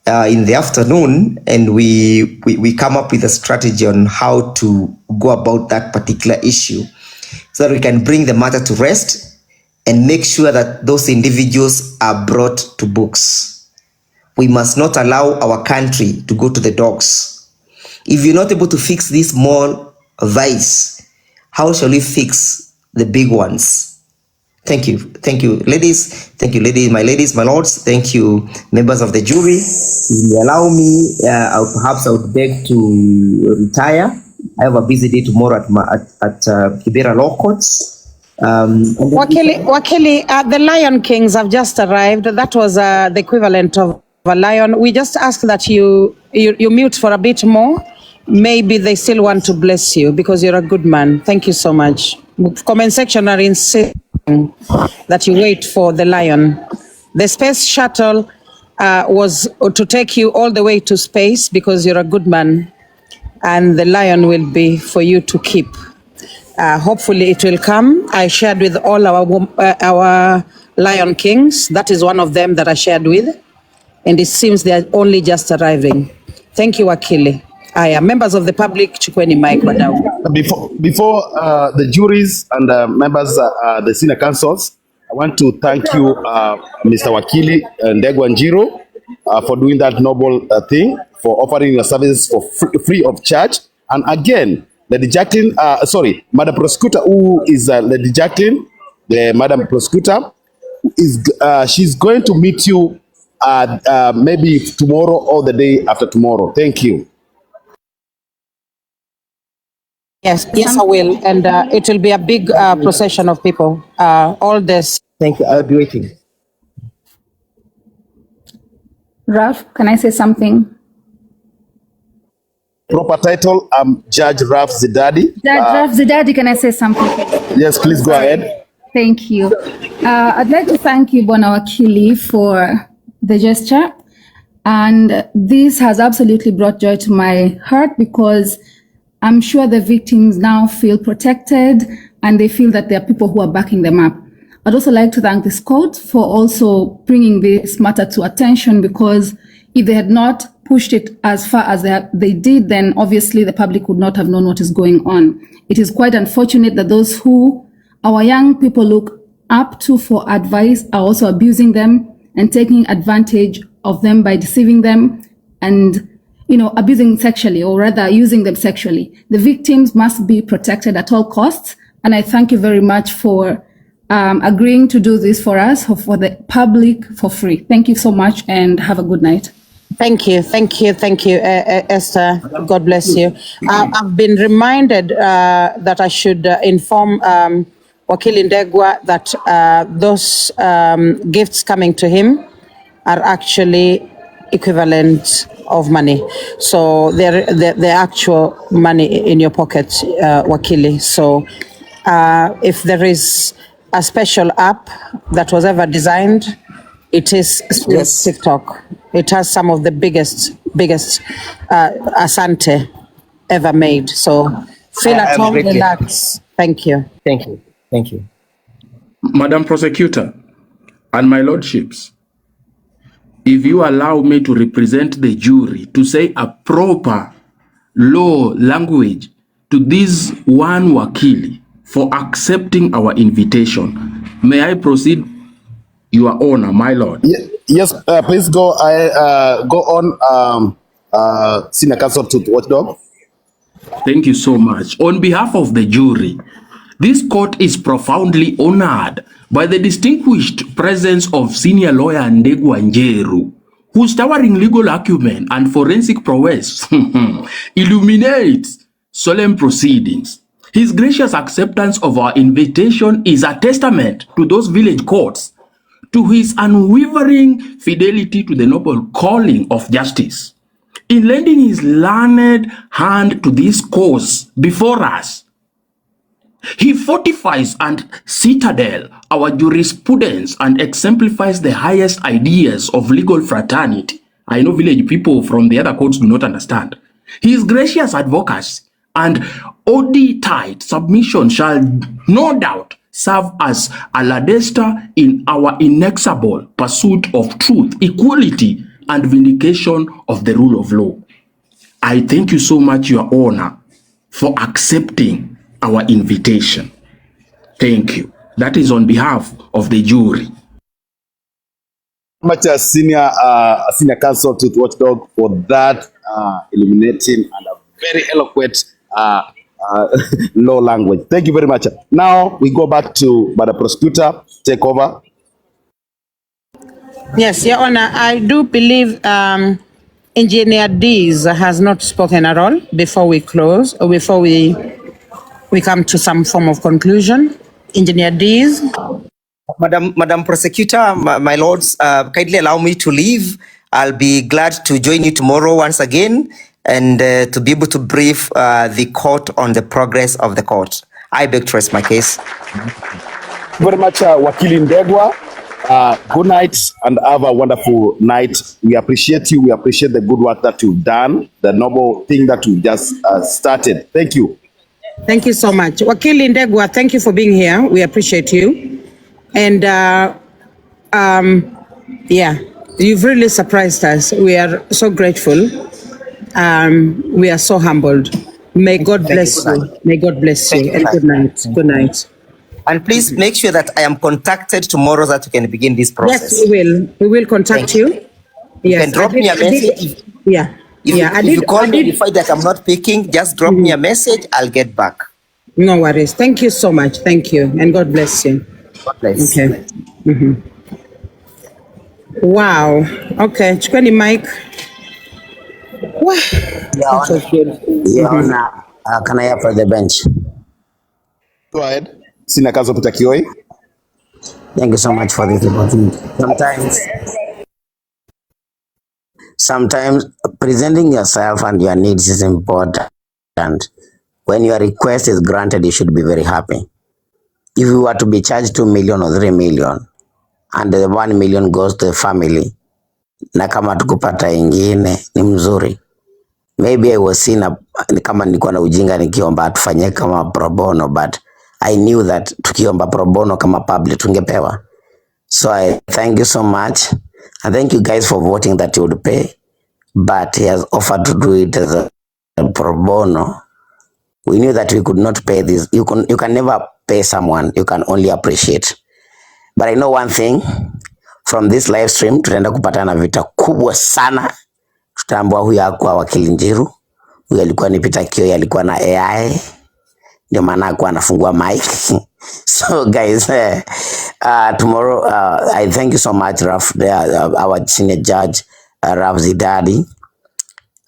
in the afternoon, and we come up with a strategy on how to go about that particular issue so that we can bring the matter to rest and make sure that those individuals are brought to books. We must not allow our country to go to the dogs. If you're not able to fix this small vice, how shall we fix the big ones? Thank you. Thank you, ladies. Thank you, ladies, my lords. Thank you, members of the jury. If you allow me, perhaps I would beg to retire. I have a busy day tomorrow at Kibera Law Courts. Wakili, the Lion Kings have just arrived. That was the equivalent of a lion. We just ask that you mute for a bit more. Maybe they still want to bless you because you're a good man. Thank you so much. Comment section are insisting that you wait for the lion. The space shuttle was to take you all the way to space because you're a good man, and the lion will be for you to keep. Hopefully it will come. I shared with all our Lion Kings. That is one of them that I shared with, and it seems they are only just arriving. Thank you, Wakili. Members of the public, chukweni mic wadau. Before the juries and members, the senior councils, I want to thank you, Mr. Wakili Ndegwa Njiru, for doing that noble thing, for offering your services for free of charge. And again, Lady Jacklyne, Madam Prosecutor, who is Lady Jacklyne, the Madam Prosecutor, she's going to meet you maybe tomorrow or the day after tomorrow. Thank you. Yes, I will. And it will be a big procession of people. All this. Thank you. I'll be waiting. Ralph, can I say something? Proper title, I'm Judge Ralph Zidadi. Judge Ralph Zidadi, can I say something? Yes, please go ahead. Thank you. I'd like to thank you, Bwana Wakili, for the gesture. And this has absolutely brought joy to my heart because I'm sure the victims now feel protected and they feel that there are people who are backing them up. I'd also like to thank this court for also bringing this matter to attention, because if they had not pushed it as far as they did, then obviously the public would not have known what is going on. It is quite unfortunate that those who our young people look up to for advice are also abusing them and taking advantage of them by deceiving them and, abusing sexually, or rather using them sexually. The victims must be protected at all costs. And I thank you very much for agreeing to do this for us, for the public, for free. Thank you so much and have a good night. Thank you, Esther. God bless you. I've been reminded that I should inform Wakili Ndegwa that those gifts coming to him are actually equivalent of money. So they're the actual money in your pocket, Wakili. So if there is a special app that was ever designed, it is TikTok. It has some of the biggest asante ever made. So feel at home, relax. Thank you. Thank you. Thank you. Madam Prosecutor and my lordships, if you allow me to represent the jury to say a proper law language to this one Wakili for accepting our invitation, may I proceed, Your Honor, my lord? Yes, please go. Go on, Senior Counsel to Watchdog. Thank you so much. On behalf of the jury, this court is profoundly honored by the distinguished presence of senior lawyer Ndegwa Njiru, whose towering legal acumen and forensic prowess illuminates solemn proceedings. His gracious acceptance of our invitation is a testament to those village courts, to his unwavering fidelity to the noble calling of justice. In lending his learned hand to this cause before us, he fortifies and citadel our jurisprudence and exemplifies the highest ideas of legal fraternity. I know village people from the other courts do not understand. His gracious advocacy And OD-tight submission shall no doubt serve as a ladester in our inexorable pursuit of truth, equality, and vindication of the rule of law. I thank you so much, Your Honor, for accepting our invitation. Thank you. That is on behalf of the jury. Much as senior counsel to Watchdog for that illuminating and a very eloquent law language. Thank you very much. Now we go back to the prosecutor. Take over. Yes, Your Honor, I do believe Engineer Dees has not spoken at all before we close, or before we come to some form of conclusion. Engineer Dees. Madam Prosecutor, my lords, kindly allow me to leave. I'll be glad to join you tomorrow once again and to be able to brief the court on the progress of the court. I beg to rest my case. Very much, Wakili Ndegwa. Good night and have a wonderful night. We appreciate you. We appreciate the good work that you've done, the noble thing that you just started. Thank you. Thank you so much. Wakili Ndegwa, thank you for being here. We appreciate you. And yeah, you've really surprised us. We are so grateful. We are so humbled. May God bless you. May God bless you. And good night. Good night. And please make sure that I am contacted tomorrow so that we can begin this process. Yes, we will. We will contact you. Yes. You can drop me a message. If you call me and find that I'm not picking, just drop me a message. I'll get back. No worries. Thank you so much. Thank you. And God bless you. God bless. Okay. Wow. Okay. Chukweni mic. Wow. That was good. Can I approach the bench? Go ahead. Senior counsel Peter Kioi. Thank you so much for this opportunity. Sometimes presenting yourself and your needs is important. When your request is granted, you should be very happy. If you were to be charged 2 million or 3 million, and the 1 million goes to the family, na kama tukupata ingine ni mzuri. Maybe I was seen kama nilikuwa na ujinga nikiomba tufanye kama pro bono, but I knew that tukiomba pro bono kama public tungepewa. So I thank you so much. I thank you guys for voting that you would pay, but he has offered to do it as a pro bono. We knew that we could not pay this. You can never pay someone, you can only appreciate. But I know one thing, from this live stream, tutaenda kupatana vita kubwa sana. Tutambua huyu hakuwa Wakili Njiru. Huyu alikuwa ni Peter Kioi, alikuwa na AI. Ndio maana hakuwa anafungua mic. So guys, tomorrow, I thank you so much, Raf, our senior judge, Raf Zidadi.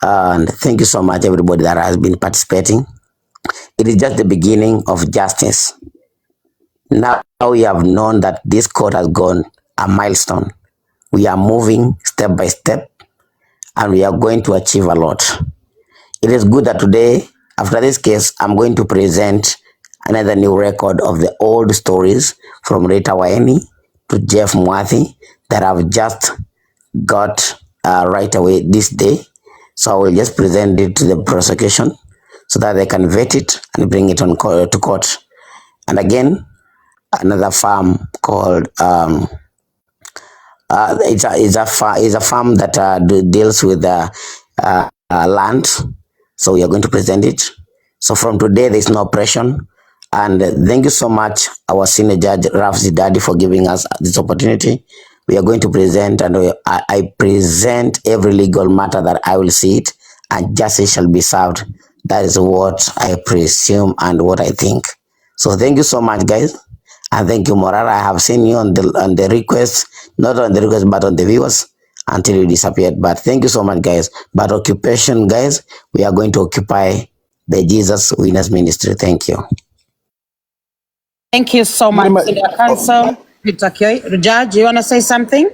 And thank you so much, everybody that has been participating. It is just the beginning of justice. Now we have known that this court has gone a milestone. We are moving step by step and we are going to achieve a lot. It is good that today, after this case, I'm going to present another new record of the old stories from Rita Waeni to Jeff Mwathi that I've just got right away this day. So I will just present it to the prosecution so that they can vet it and bring it on to court. And again, another farm called it's a farm that deals with land. So we are going to present it. So from today, there is no oppression. And thank you so much, our senior judge, Raf Zidadi, for giving us this opportunity. We are going to present, and I present every legal matter that I will see it, and justice shall be served. That is what I presume and what I think. So thank you so much, guys. And thank you, Morara. I have seen you on the request, not on the request, but on the viewers until you disappeared. But thank you so much, guys. But occupation, guys, we are going to occupy the Jesus Winners Ministry. Thank you. Thank you so much, Senior Counsel Peter Kioi. Judge, you want to say something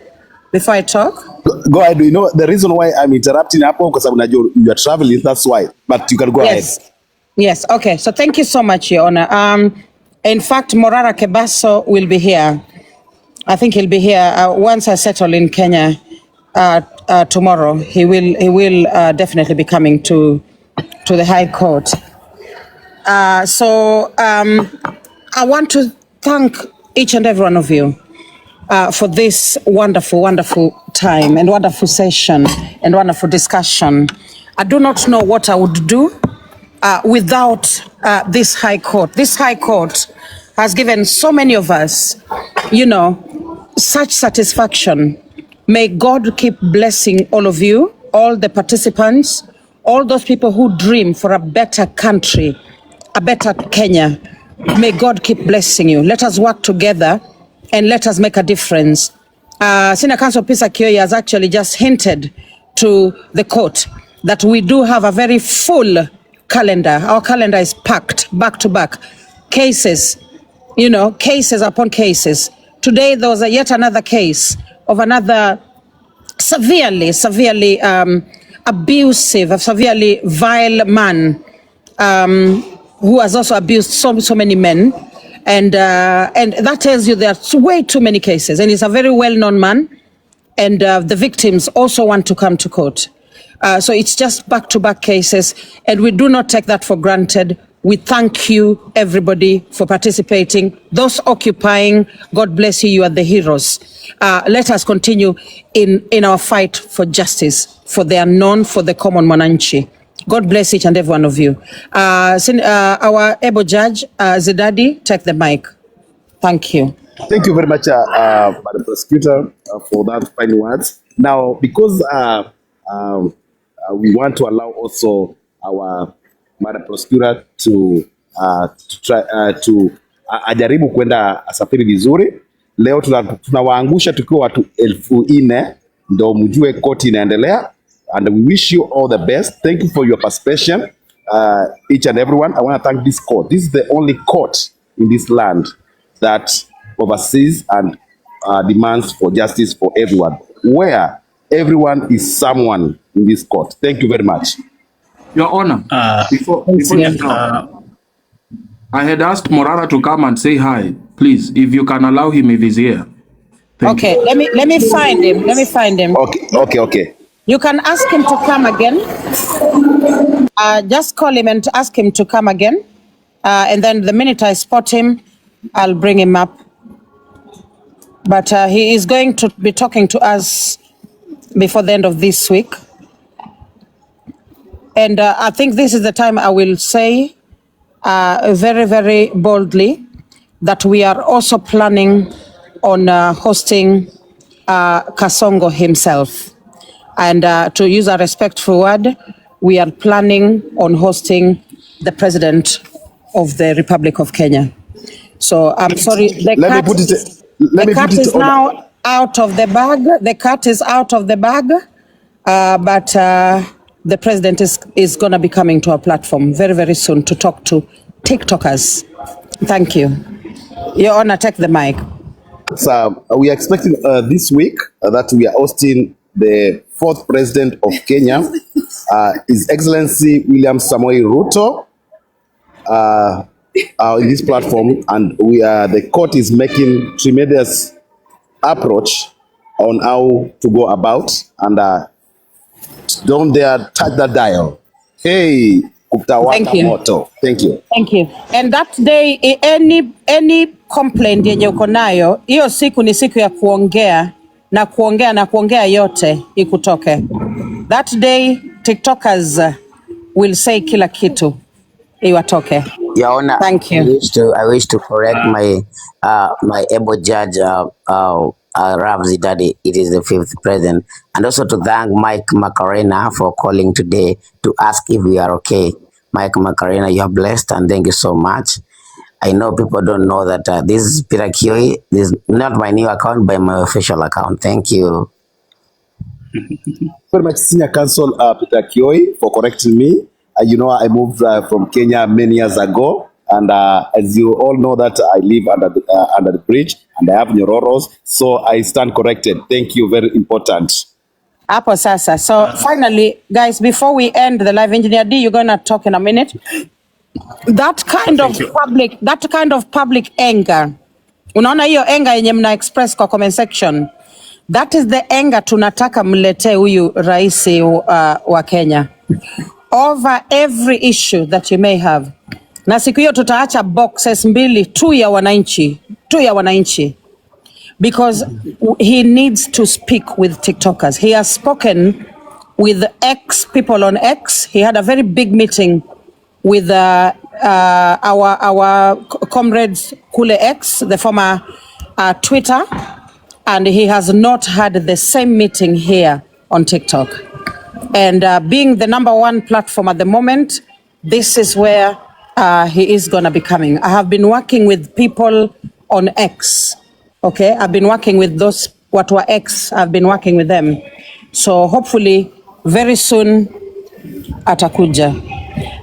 before I talk? Go ahead. You know the reason why I'm interrupting Apple because you are traveling. That's why. But you can go ahead. Yes. Okay. So thank you so much, Your Honor. In fact, Morara Kebaso will be here. I think he'll be here once I settle in Kenya tomorrow. He will definitely be coming to the High Court. I want to thank each and every one of you for this wonderful, wonderful time and wonderful session and wonderful discussion. I do not know what I would do without this High Court. This High Court has given so many of us, such satisfaction. May God keep blessing all of you, all the participants, all those people who dream for a better country, a better Kenya. May God keep blessing you. Let us work together and let us make a difference. Senior Counsel Peter Kioi has actually just hinted to the court that we do have a very full calendar. Our calendar is packed back to back. Cases, cases upon cases. Today there was yet another case of another severely abusive, severely vile man who has also abused so many men. And that tells you there are way too many cases. And he's a very well-known man. And the victims also want to come to court. So it's just back-to-back cases. And we do not take that for granted. We thank you, everybody, for participating. Those occupying, God bless you, you are the heroes. Let us continue in our fight for justice, for the unknown, for the common mwananchi. God bless each and every one of you. Our able judge, Zidadi, take the mic. Thank you. Thank you very much, Madam Prosecutor, for that final words. Now, because we want to allow also our Madam Prosecutor to try to ajaribu kwenda asafiri vizuri. Leo tunawaangusha tukiwa watu 4,000 ndio mjue koti inaendelea. And we wish you all the best. Thank you for your participation, each and everyone. I want to thank this court. This is the only court in this land that oversees and demands for justice for everyone, where everyone is someone in this court. Thank you very much. Your Honor, before you drop, I had asked Morara to come and say hi, please, if you can allow him if he's here. Thank you. Let me find him. Let me find him. Okay. You can ask him to come again. Just call him and ask him to come again. And then the minute I spot him, I'll bring him up. But he is going to be talking to us before the end of this week. And I think this is the time I will say very, very boldly that we are also planning on hosting Kasongo himself. And to use a respectful word, we are planning on hosting the President of the Republic of Kenya. So I'm sorry, the cat is now out of the bag. The cat is out of the bag, but the President is going to be coming to our platform very, very soon to talk to TikTokers. Thank you. Your Honor, take the mic. So we are expecting this week that we are hosting the 4th President of Kenya, His Excellency William Samoei Ruto, in this platform, and the court is making tremendous approach on how to go about, and don't dare touch the dial. Hey, Thank you. Moto. Thank you. Thank you. And that day, any complaint yenye uko nayo, hiyo siku ni siku ya kuongea na kuongea yote ikutoke. That day, TikTokers will say kila kitu iwatoke. Your Honor, Thank you. I wish to correct my able judge, Rav Zidadi. It is the 5th president, and also to thank Mike Macarena for calling today to ask if we are okay. Mike Macarena, you are blessed, and thank you so much. I know people don't know that this is Peter Kioi. This is not my new account, but my official account. Thank you. Very much, Senior Counsel Peter Kioi, for correcting me. I moved from Kenya many years ago, and as you all know that I live under the bridge, and I have Nyororos, so I stand corrected. Thank you, very important. Apo sasa. So finally, guys, before we end the live, Engineer D, you're gonna talk in a minute. That kind of public anger, unaona hiyo anger yenye mna express kwa comment section, that is the anger tunataka mlete huyu raisi wa Kenya over every issue that you may have. na siku hiyo tutaacha boxes mbili tu ya wananchi, because he needs to speak with TikTokers. He has spoken with X people on X. He had a very big meeting with our comrades Kule X, the former Twitter, and he has not had the same meeting here on TikTok. And being the #1 platform at the moment, this is where he is going to be coming. I have been working with people on X. Okay, I've been working with those watu wa X. I've been working with them. So hopefully very soon atakuja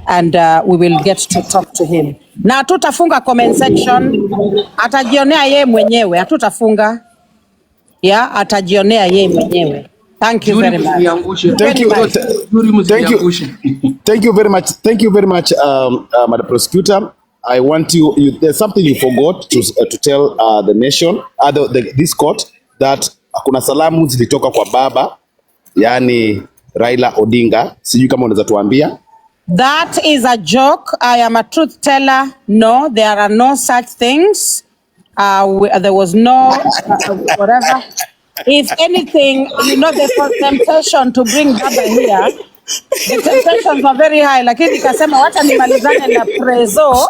and we will get to talk to him. Na hatutafunga comment section, atajionea yeye mwenyewe, hatutafunga. Yeah, atajionea yeye mwenyewe. Thank you very much. Thank you very much. Thank you very much, Madam Prosecutor. I want there's something you forgot to tell the nation, this court, that kuna salamu zilitoka kwa baba, yani Raila Odinga. Sijui kama unaweza tuambia. That is a joke. I am a truth teller. No, there are no such things. There was no whatever. If anything, the temptation to bring Baba here, the temptations were very high. Lakini nikasema wacha nimalizane na Prezo,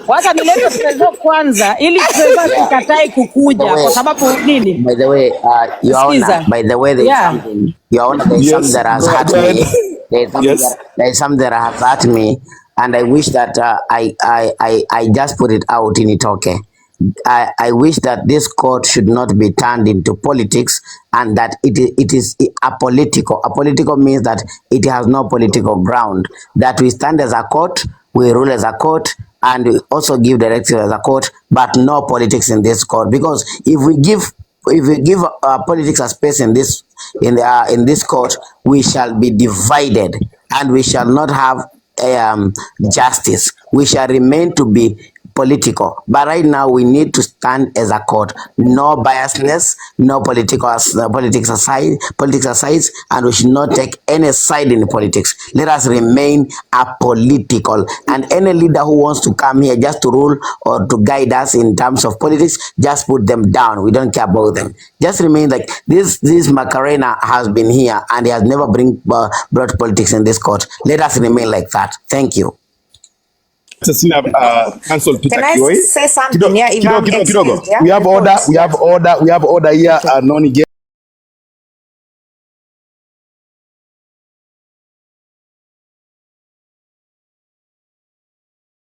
wacha nilete Prezo kwanza, ili Prezo sikatai kukuja kwa sababu nini? By the way, Your Honor, there's something. Your Honor, there's something that has hurt me. There's something that has hurt me, and I wish that I just put it out in it. Okay. I wish that this court should not be turned into politics, and that it is apolitical. Apolitical means that it has no political ground. That we stand as a court, we rule as a court, and we also give directives as a court, but no politics in this court. Because if we give politics a space in this court, we shall be divided, and we shall not have justice. We shall remain to be political. But right now we need to stand as a court. No biasness, no politics aside, and we should not take any side in politics. Let us remain apolitical. And any leader who wants to come here just to rule or to guide us in terms of politics, just put them down. We don't care about them. Just remain like this. This Macarena has been here and he has never brought politics in this court. Let us remain like that. Thank you. Council Peter Can I Kioi. say something? Yeah, if I'm excused, yeah? We have order here.